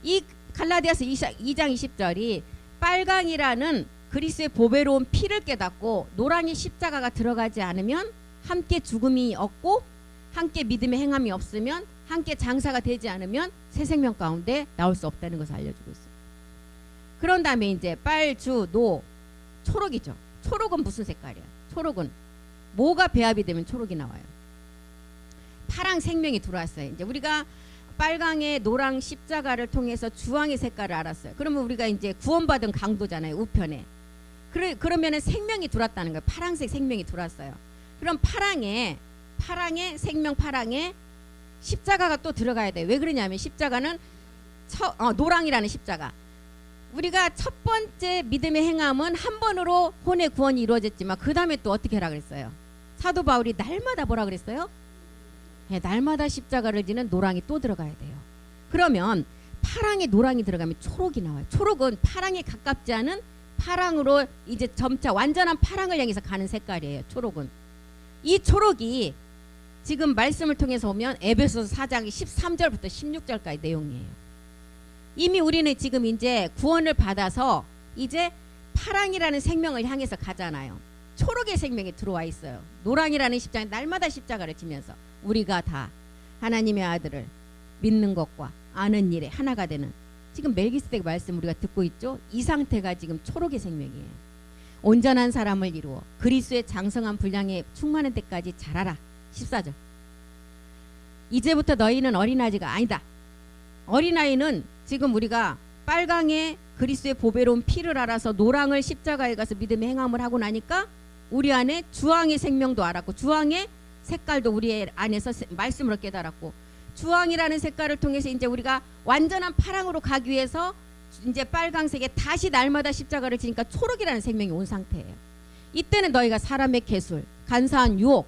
이 갈라디아서 2장 20절이 빨강이라는 그리스도의 보배로운 피를 깨닫고 노랑의 십자가가 들어가지 않으면 함께 죽음이 없고 함께 믿음의 행함이 없으면 함께 장사가 되지 않으면 새 생명 가운데 나올 수 없다는 것을 알려주고 있어요. 그런 다음에 이제 빨, 주, 노, 초록이죠. 초록은 무슨 색깔이야? 초록은 뭐가 배합이 되면 초록이 나와요? 파랑 생명이 들어왔어요. 이제 우리가 빨강의 노랑 십자가를 통해서 주황의 색깔을 알았어요. 그러면 우리가 이제 구원받은 강도잖아요. 우편에. 그러면은 생명이 들어왔다는 거예요. 파랑색 생명이 들어왔어요. 그럼 파랑에 십자가가 또 들어가야 돼요. 왜 그러냐면 십자가는 노랑이라는 십자가. 우리가 첫 번째 믿음의 행함은 한 번으로 혼의 구원이 이루어졌지만 그 다음에 또 어떻게 하라 그랬어요? 사도 바울이 날마다 뭐라 그랬어요? 네, 날마다 십자가를 지는 노랑이 또 들어가야 돼요. 그러면 파랑에 노랑이 들어가면 초록이 나와요. 초록은 파랑에 가깝지 않은 파랑으로 이제 점차 완전한 파랑을 향해서 가는 색깔이에요. 초록은. 이 초록이 지금 말씀을 통해서 보면 에베소서 4장 13절부터 16절까지 내용이에요. 이미 우리는 지금 이제 구원을 받아서 이제 파랑이라는 생명을 향해서 가잖아요. 초록의 생명이 들어와 있어요. 노랑이라는 십자가 날마다 십자가를 지면서 우리가 다 하나님의 아들을 믿는 것과 아는 일에 하나가 되는 지금 멜기스덱 말씀 우리가 듣고 있죠. 이 상태가 지금 초록의 생명이에요. 온전한 사람을 이루어 그리스도의 장성한 분량에 충만한 때까지 자라라. 14절. 이제부터 너희는 어린아이가 아니다. 어린아이는 지금 우리가 빨강에 그리스도의 보배로운 피를 알아서 노랑을 십자가에 가서 믿음의 행함을 하고 나니까 우리 안에 주황의 생명도 알았고 주황의 색깔도 우리 안에서 말씀으로 깨달았고 주황이라는 색깔을 통해서 이제 우리가 완전한 파랑으로 가기 위해서 이제 빨강색에 다시 날마다 십자가를 지니까 초록이라는 생명이 온 상태예요. 이때는 너희가 사람의 개술, 간사한 유혹,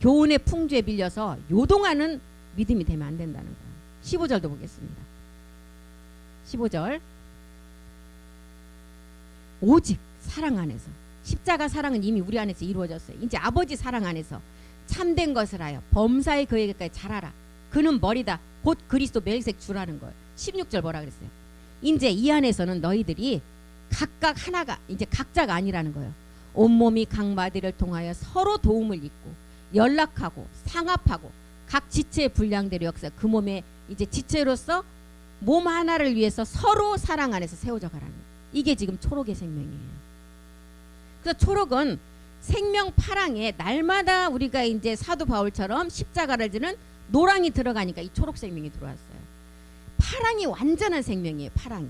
교훈의 풍조에 밀려서 요동하는 믿음이 되면 안 된다는 거예요. 15절도 보겠습니다. 15절. 오직 사랑 안에서. 십자가 사랑은 이미 우리 안에서 이루어졌어요. 이제 아버지 사랑 안에서 참된 것을 하여 범사의 그에게까지 잘하라. 그는 머리다. 곧 그리스도 멜기세덱 주라는 거예요. 16절 뭐라 그랬어요? 이제 이 안에서는 너희들이 각각 하나가 이제 각자가 아니라는 거예요. 온몸이 각 마디를 통하여 서로 도움을 잇고 연락하고 상합하고 각 지체의 분량대로 역사 그 몸에 이제 지체로서 몸 하나를 위해서 서로 사랑 안에서 세워져 가라는 거예요. 이게 지금 초록의 생명이에요. 그래서 초록은 생명 파랑에 날마다 우리가 이제 사도 바울처럼 십자가를 지는 노랑이 들어가니까 이 초록 생명이 들어왔어요. 파랑이 완전한 생명이에요. 파랑이.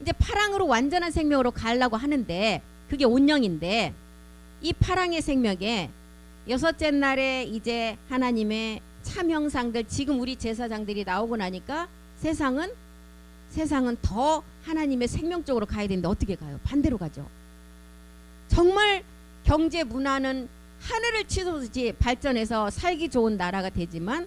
이제 파랑으로 완전한 생명으로 가려고 하는데 그게 온영인데 이 파랑의 생명에 여섯째 날에 이제 하나님의 참 형상들 지금 우리 제사장들이 나오고 나니까 세상은 더 하나님의 생명 쪽으로 가야 되는데 어떻게 가요? 반대로 가죠. 정말 경제 문화는 하늘을 치솟이 발전해서 살기 좋은 나라가 되지만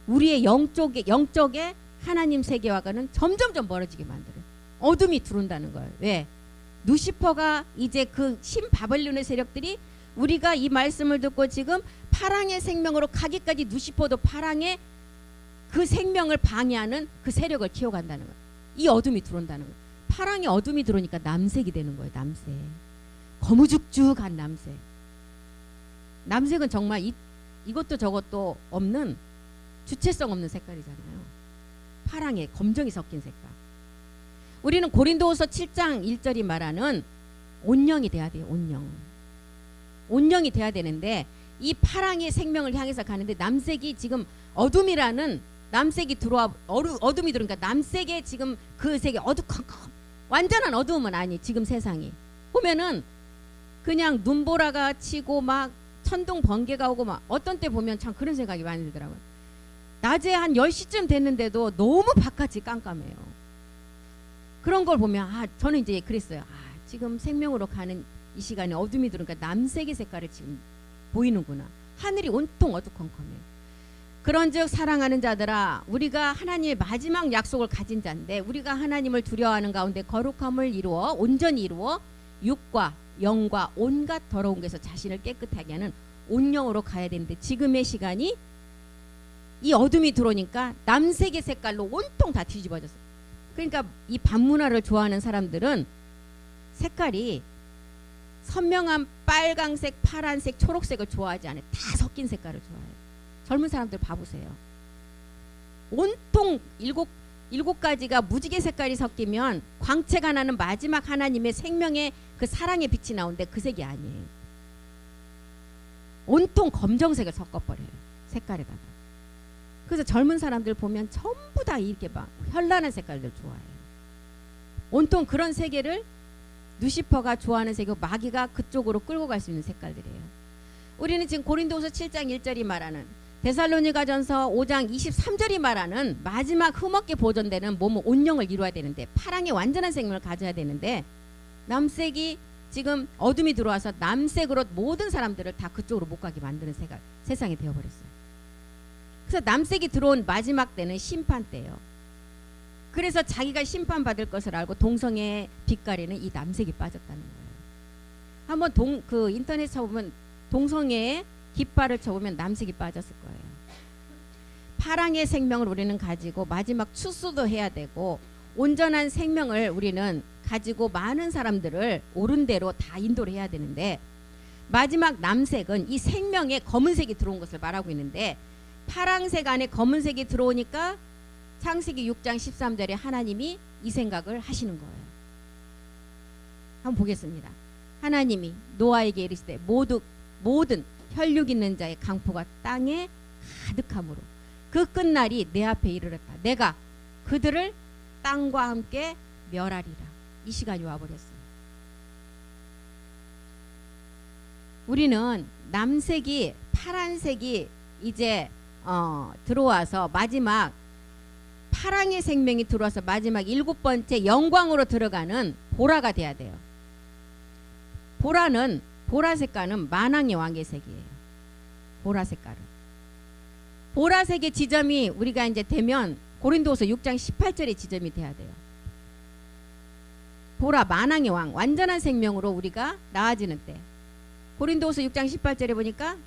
우리의 영적의 하나님 세계와는 점점점 멀어지게 만들어요. 어둠이 들어온다는 거예요. 왜? 누시퍼가 이제 그 신바벨론의 세력들이 우리가 이 말씀을 듣고 지금 파랑의 생명으로 가기까지 누시퍼도 파랑의 그 생명을 방해하는 그 세력을 키워간다는 거예요. 이 어둠이 들어온다는 거예요. 파랑의 어둠이 들어오니까 남색이 되는 거예요. 남색. 거무죽죽한 남색. 남색은 정말 이것도 저것도 없는 주체성 없는 색깔이잖아요. 파랑에 검정이 섞인 색깔. 우리는 고린도후서 7장 1절이 말하는 온영이 돼야 돼요. 온영이 돼야 되는데 이 파랑의 생명을 향해서 가는데 남색이 지금 어둠이라는 남색이 들어와 어둠이 들어오니까 남색의 지금 그 색이 어두컴컴 완전한 어두움은 아니 지금 세상이 보면은 그냥 눈보라가 치고 막 천둥 번개가 오고 막 어떤 때 보면 참 그런 생각이 많이 들더라고요. 낮에 한 10시쯤 됐는데도 너무 바깥이 깜깜해요. 그런 걸 보면 저는 이제 그랬어요. 지금 생명으로 가는 이 시간에 어둠이 들어오니까 남색의 색깔을 지금 보이는구나. 하늘이 온통 어두컴컴해요. 그런즉 사랑하는 자들아 우리가 하나님의 마지막 약속을 가진 자인데 우리가 하나님을 두려워하는 가운데 거룩함을 이루어 온전히 이루어 육과 영과 온갖 더러운 것에서 자신을 깨끗하게 하는 온영으로 가야 되는데 지금의 시간이 이 어둠이 들어오니까 남색의 색깔로 온통 다 뒤집어졌어요. 그러니까 이 밤문화를 좋아하는 사람들은 색깔이 선명한 빨강색, 파란색, 초록색을 좋아하지 않아요. 다 섞인 색깔을 좋아해요. 젊은 사람들 봐보세요. 온통 일곱 가지가 무지개 색깔이 섞이면 광채가 나는 마지막 하나님의 생명의 그 사랑의 빛이 나오는데 그 색이 아니에요. 온통 검정색을 섞어버려요. 색깔에다가. 그래서 젊은 사람들 보면 전부 다 이렇게 막 현란한 색깔들 좋아해요. 온통 그런 세계를 누시퍼가 좋아하는 색이고 마귀가 그쪽으로 끌고 갈 수 있는 색깔들이에요. 우리는 지금 고린도후서 7장 1절이 말하는 데살로니가전서 5장 23절이 말하는 마지막 흠없게 보존되는 몸은 온영을 이루어야 되는데 파랑의 완전한 생명을 가져야 되는데 남색이 지금 어둠이 들어와서 남색으로 모든 사람들을 다 그쪽으로 못 가게 만드는 세상이 되어버렸어요. 그래서 남색이 들어온 마지막 때는 심판 때예요. 그래서 자기가 심판받을 것을 알고 동성애의 빛깔에는 이 남색이 빠졌다는 거예요. 한번 그 인터넷 쳐보면 동성애의 깃발을 쳐보면 남색이 빠졌을 거예요. 파랑의 생명을 우리는 가지고 마지막 추수도 해야 되고 온전한 생명을 우리는 가지고 많은 사람들을 옳은 대로 다 인도를 해야 되는데 마지막 남색은 이 생명에 검은색이 들어온 것을 말하고 있는데 파랑색 안에 검은색이 들어오니까 창세기 6장 13절에 하나님이 이 생각을 하시는 거예요. 한번 보겠습니다. 하나님이 노아에게 이르시되 모든 혈육 있는 자의 강포가 땅에 가득함으로 그 끝날이 내 앞에 이르렀다. 내가 그들을 땅과 함께 멸하리라. 이 시간이 와버렸어요. 우리는 남색이 파란색이 이제 들어와서 마지막 파랑의 생명이 들어와서 마지막 7번째 영광으로 들어가는 보라가 돼야 돼요. 보라 색깔은 만왕의 왕의 색이에요. 보라 색깔은. 보라색의 지점이 우리가 이제 되면 고린도후서 6장 18절의 지점이 돼야 돼요. 보라 만왕의 왕 완전한 생명으로 우리가 나아지는 때. 고린도후서 6장 18절에 보니까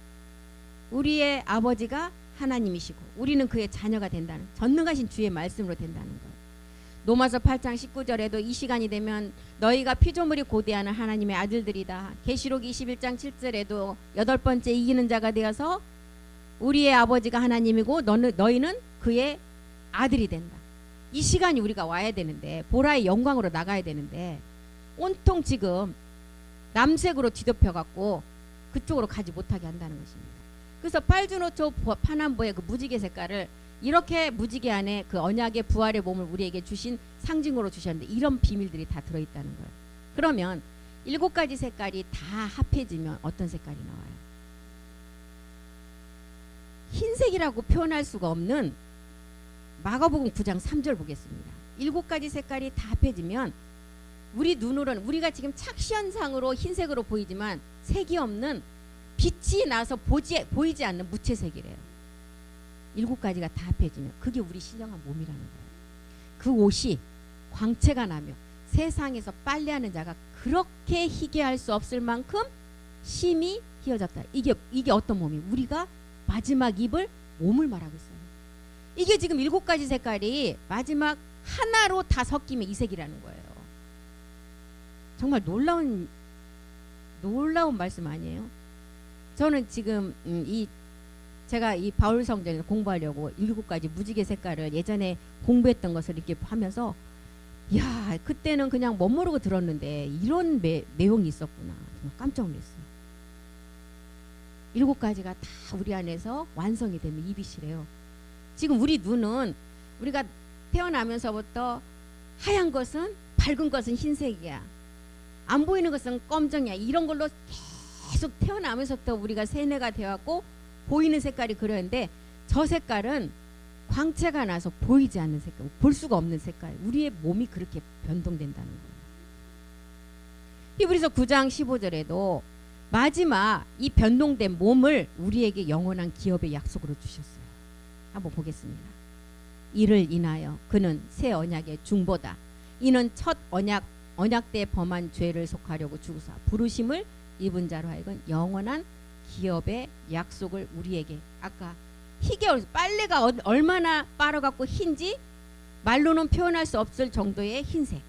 우리의 아버지가 하나님이시고 우리는 그의 자녀가 된다는, 전능하신 주의 말씀으로 된다는 거예요. 로마서 8장 19절에도 이 시간이 되면 너희가 피조물이 고대하는 하나님의 아들들이다. 계시록 21장 7절에도 여덟 번째 이기는 자가 되어서 우리의 아버지가 하나님이고 너희는 그의 아들이 된다. 이 시간이 우리가 와야 되는데, 보라의 영광으로 나가야 되는데 온통 지금 남색으로 뒤덮여갖고 그쪽으로 가지 못하게 한다는 것입니다. 그래서 빨주노초 파남보의 그 무지개 색깔을 이렇게 무지개 안에 그 언약의 부활의 몸을 우리에게 주신 상징으로 주셨는데, 이런 비밀들이 다 들어있다는 거예요. 그러면 7가지 색깔이 다 합해지면 어떤 색깔이 나와요? 흰색이라고 표현할 수가 없는 마가복음 9장 3절 보겠습니다. 7가지 색깔이 다 합해지면 우리 눈으로는, 우리가 지금 착시현상으로 흰색으로 보이지만 색이 없는, 빛이 나서 보이지 않는 무채색이래요. 7가지가 다 합해지면 그게 우리 신령한 몸이라는 거예요. 그 옷이 광채가 나며 세상에서 빨래하는 자가 그렇게 희게 할 수 없을 만큼 심히 희어졌다. 이게 어떤 몸이? 우리가 마지막 입을 몸을 말하고 있어요. 이게 지금 7가지 색깔이 마지막 하나로 다 섞이면 이 색이라는 거예요. 정말 놀라운 말씀 아니에요? 저는 지금 제가 이 바울 성전에서 공부하려고 7가지 무지개 색깔을 예전에 공부했던 것을 이렇게 하면서, 야, 그때는 그냥 멋모르고 들었는데 이런 내용이 있었구나. 정말 깜짝 놀랐어요. 7가지가 다 우리 안에서 완성이 되면 이빛이래요. 지금 우리 눈은 우리가 태어나면서부터 하얀 것은, 밝은 것은 흰색이야, 안 보이는 것은 검정이야, 이런 걸로 계속 태어나면서부터 우리가 세뇌가 되었고 보이는 색깔이 그러는데, 저 색깔은 광채가 나서 보이지 않는 색깔, 볼 수가 없는 색깔. 우리의 몸이 그렇게 변동된다는 거예요. 히브리서 9장 15절에도 마지막 이 변동된 몸을 우리에게 영원한 기업의 약속으로 주셨어요. 한번 보겠습니다. 이를 인하여 그는 새 언약의 중보다. 이는 첫 언약 때 범한 죄를 속하려고 주사 부르심을 입은 자로 하여금 영원한 기업의 약속을 우리에게. 아까 희게, 빨래가 얼마나 빨아갖고 흰지 말로는 표현할 수 없을 정도의 흰색,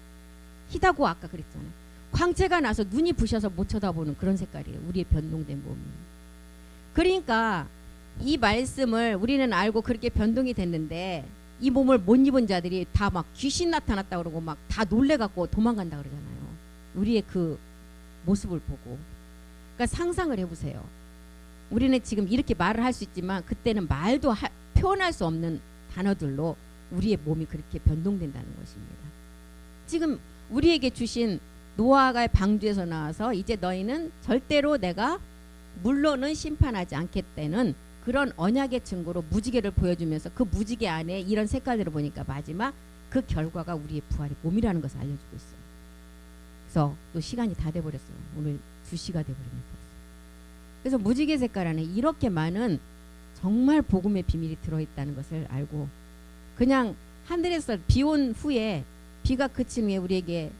희다고 아까 그랬잖아요. 광채가 나서 눈이 부셔서 못 쳐다보는 그런 색깔이에요. 우리의 변동된 몸이. 그러니까 이 말씀을 우리는 알고 그렇게 변동이 됐는데, 이 몸을 못 입은 자들이 다 막 귀신 나타났다 그러고 막 다 놀래갖고 도망간다 그러잖아요. 우리의 그 모습을 보고. 그러니까 상상을 해보세요. 우리는 지금 이렇게 말을 할 수 있지만 그때는 말도 표현할 수 없는 단어들로 우리의 몸이 그렇게 변동된다는 것입니다. 지금 우리에게 주신 노아가 방주에서 나와서 이제 너희는 절대로 내가 물로는 심판하지 않겠다는 그런 언약의 증거로 무지개를 보여주면서, 그 무지개 안에 이런 색깔들을 보니까 마지막 그 결과가 우리의 부활의 몸이라는 것을 알려주고 있어요. 그래서 또 시간이 다 돼버렸어요. 오늘 2시가 돼버립니다. 그래서 무지개 색깔 안에 이렇게 많은 정말 복음의 비밀이 들어있다는 것을 알고, 그냥 하늘에서 비 온 후에 비가 그친 후에 우리에게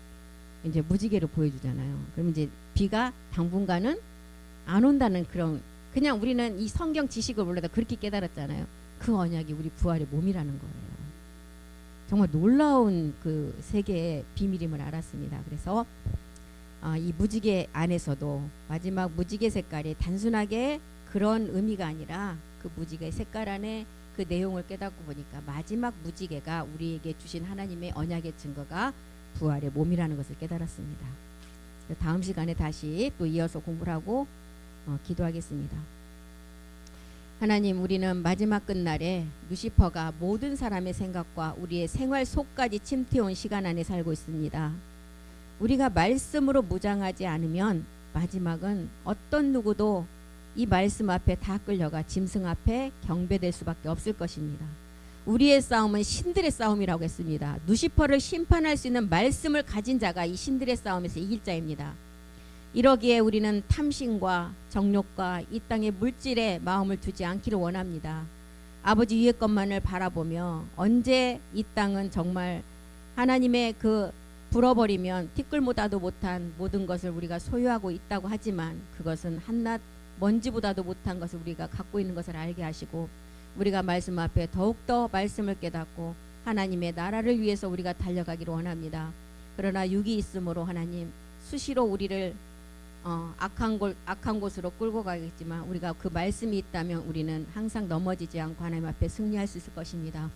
이제 무지개를 보여주잖아요. 그럼 이제 비가 당분간은 안 온다는 그런, 그냥 우리는 이 성경 지식을 몰라도 그렇게 깨달았잖아요. 그 언약이 우리 부활의 몸이라는 거예요. 정말 놀라운 그 세계의 비밀임을 알았습니다. 그래서 이 무지개 안에서도 마지막 무지개 색깔이 단순하게 그런 의미가 아니라, 그 무지개 색깔 안에 그 내용을 깨닫고 보니까 마지막 무지개가 우리에게 주신 하나님의 언약의 증거가 부활의 몸이라는 것을 깨달았습니다. 다음 시간에 다시 또 이어서 공부를 하고 기도하겠습니다. 하나님, 우리는 마지막 끝날에 루시퍼가 모든 사람의 생각과 우리의 생활 속까지 침투해온 시간 안에 살고 있습니다. 우리가 말씀으로 무장하지 않으면 마지막은 어떤 누구도 이 말씀 앞에 다 끌려가 짐승 앞에 경배될 수밖에 없을 것입니다. 우리의 싸움은 신들의 싸움이라고 했습니다. 루시퍼를 심판할 수 있는 말씀을 가진 자가 이 신들의 싸움에서 이길 자입니다. 이러기에 우리는 탐심과 정욕과 이 땅의 물질에 마음을 두지 않기를 원합니다. 아버지 위의 것만을 바라보며 언제 이 땅은 정말 하나님의 그 불어버리면 티끌보다도 못한 모든 것을 우리가 소유하고 있다고 하지만 그것은 한낱 먼지보다도 못한 것을 우리가 갖고 있는 것을 알게 하시고 우리가 말씀 앞에 더욱더 말씀을 깨닫고 하나님의 나라를 위해서 우리가 달려가기를 원합니다. 그러나 육이 있으므로 하나님 수시로 우리를 악한 곳으로 끌고 가겠지만 우리가 그 말씀이 있다면 우리는 항상 넘어지지 않고 하나님 앞에 승리할 수 있을 것입니다.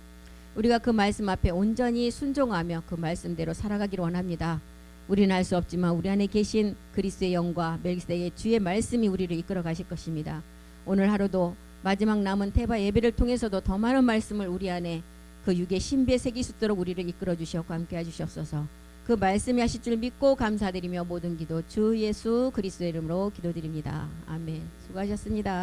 우리가 그 말씀 앞에 온전히 순종하며 그 말씀대로 살아가기를 원합니다. 우리는 알 수 없지만 우리 안에 계신 그리스도의 영과 멜기세덱의 주의 말씀이 우리를 이끌어 가실 것입니다. 오늘 하루도 마지막 남은 테바 예배를 통해서도 더 많은 말씀을 우리 안에 그 육의 신비에 새길 수 있도록 우리를 이끌어 주시옵고 함께 해주시옵소서. 그 말씀이 하실 줄 믿고 감사드리며 모든 기도 주 예수 그리스도의 이름으로 기도드립니다. 아멘. 수고하셨습니다.